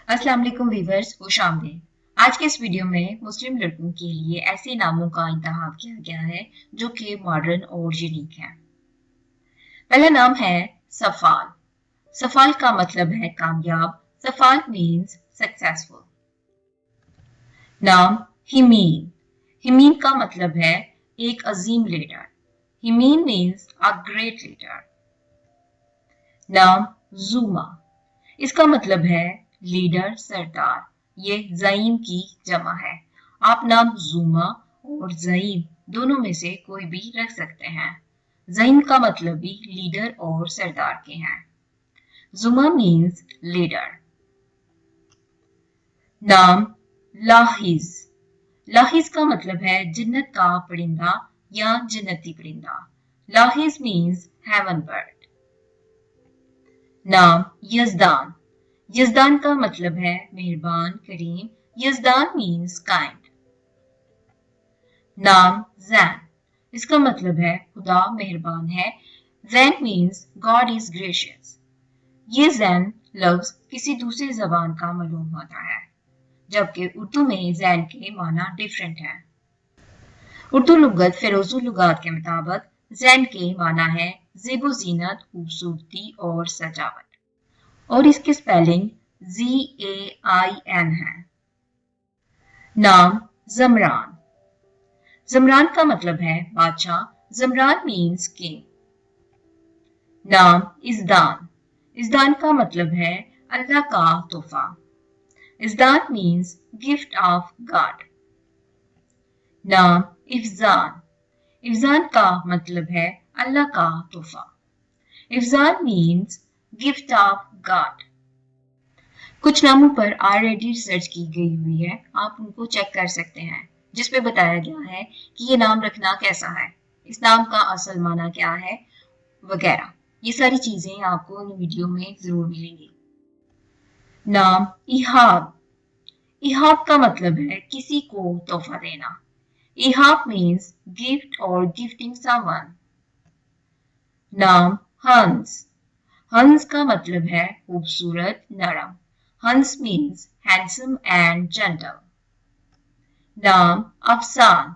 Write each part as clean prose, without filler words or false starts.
अस्सलाम वालेकुम वीवर्स, खुश आमदीद। आज के इस वीडियो में मुस्लिम लड़कों के लिए ऐसे नामों का इंतखाब किया गया है जो कि मॉडर्न और यूनिक हैं। पहला नाम है सफाल। सफाल का मतलब है कामयाब। Safal means successful. नाम हिमीन। हिमीन का मतलब है एक अजीम leader. Himeen means a great leader. नाम जूमा। इसका मतलब है लीडर, सरदार। ये ज़ईम की जमा है। आप नाम जूमा और ज़ईम दोनों में से कोई भी रख सकते हैं। ज़ईम का मतलब भी लीडर और सरदार के हैं। जुमा मीन्स लीडर। नाम लाहिज। लाहिज का मतलब है जन्नत का परिंदा या जन्नती परिंदा। लाहिज मीन्स हेवन बर्ड। नाम यजदान। यजदान का मतलब है मेहरबान, करीम। Yazdan means kind. नाम जैन। इसका मतलब है खुदा मेहरबान है। Zain means God is gracious. ये जैन लफ्ज किसी दूसरी जबान का मालूम होता है, जबकि उर्दू में जैन के माना डिफरेंट है। उर्दू लुगत फिरोजू लुगात के मुताबिक जैन के माना है ज़ेबो ज़ीनत, खूबसूरती और सजावट, और इसकी स्पेलिंग ZAIN है। नाम जमरान। जमरान का मतलब है बादशाह। जमरान मीन्स किंग। नाम इज़दान। इज़दान का मतलब है अल्लाह का तोहफा। इज़दान मीन्स गिफ्ट ऑफ गॉड। नाम इफ्जान। इफ्जान का मतलब है अल्लाह का तोहफा। इफ्जान मीन्स गिफ्ट ऑफ गॉड। कुछ नामों पर ऑलरेडी रिसर्च की गई हुई है, आप उनको चेक कर सकते हैं, जिसपे बताया गया है कि ये नाम रखना कैसा है, इस नाम का असल माना क्या है वगैरह। ये सारी चीजें आपको इन वीडियो में जरूर मिलेंगी। नाम इहाब। इहाब का मतलब है किसी को तोहफा देना। इहाब मीन्स गिफ्ट और गिफ्टिंग समवन। नाम हंस। हंस का मतलब है खूबसूरत, नरम। हंस मीन्स हैंडसम एंड जेंटल। नाम अफसान।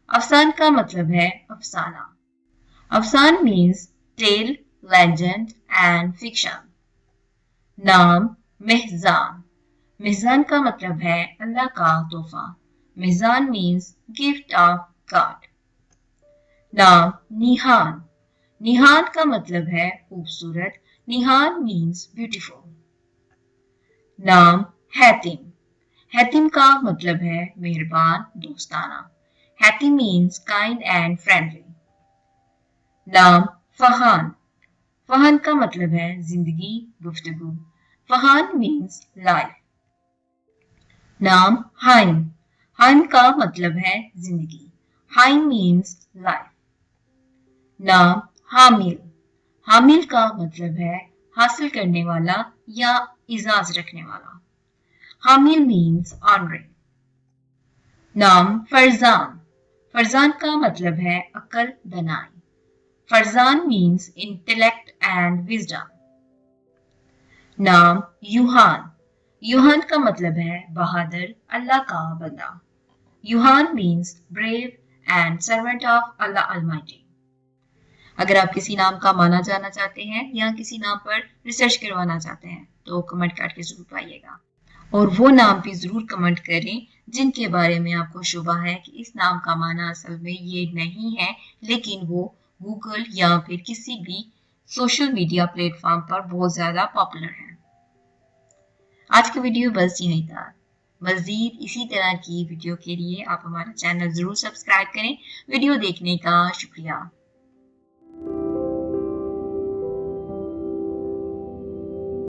अफसान का मतलब है अफसाना। Afsan means tale, legend and fiction. नाम मेहजान। मेहजान का मतलब है अल्लाह का तोहफा। Mehjan means gift of God. नाम निहान। निहान का मतलब है खूबसूरत। Nihan means beautiful. नाम हैतिम। हैतिम का मतलब है मेहरबान, दोस्ताना। Hatim means kind and friendly. नाम फहान। फहान का मतलब है जिंदगी, गुफ्तगू। Fahan means life. नाम हाइम। हाइम का मतलब है जिंदगी। Haim means life. नाम हामिल। हामिल का मतलब है हासिल करने वाला या इजाज रखने वाला। हामिल मीन्स ऑनरिंग। नाम फरजान। फरजान का मतलब है अक्ल, Danai. Farzan means intellect and wisdom. नाम यूहान। यूहान का मतलब है बहादुर, अल्लाह का बंदा। Yuhan means brave and servant of Allah almighty. अगर आप किसी नाम का माना जानना चाहते हैं या किसी नाम पर रिसर्च करवाना चाहते हैं तो कमेंट करके जरूर पाइएगा, और वो नाम भी जरूर कमेंट करें जिनके बारे में आपको शुबा है कि इस नाम का माना असल में ये नहीं है, लेकिन वो गूगल या फिर किसी भी सोशल मीडिया प्लेटफॉर्म पर बहुत ज्यादा पॉपुलर है। आज की वीडियो बस यहीं था। मज़ीद इसी तरह की वीडियो के लिए आप हमारा चैनल जरूर सब्सक्राइब करें। वीडियो देखने का शुक्रिया।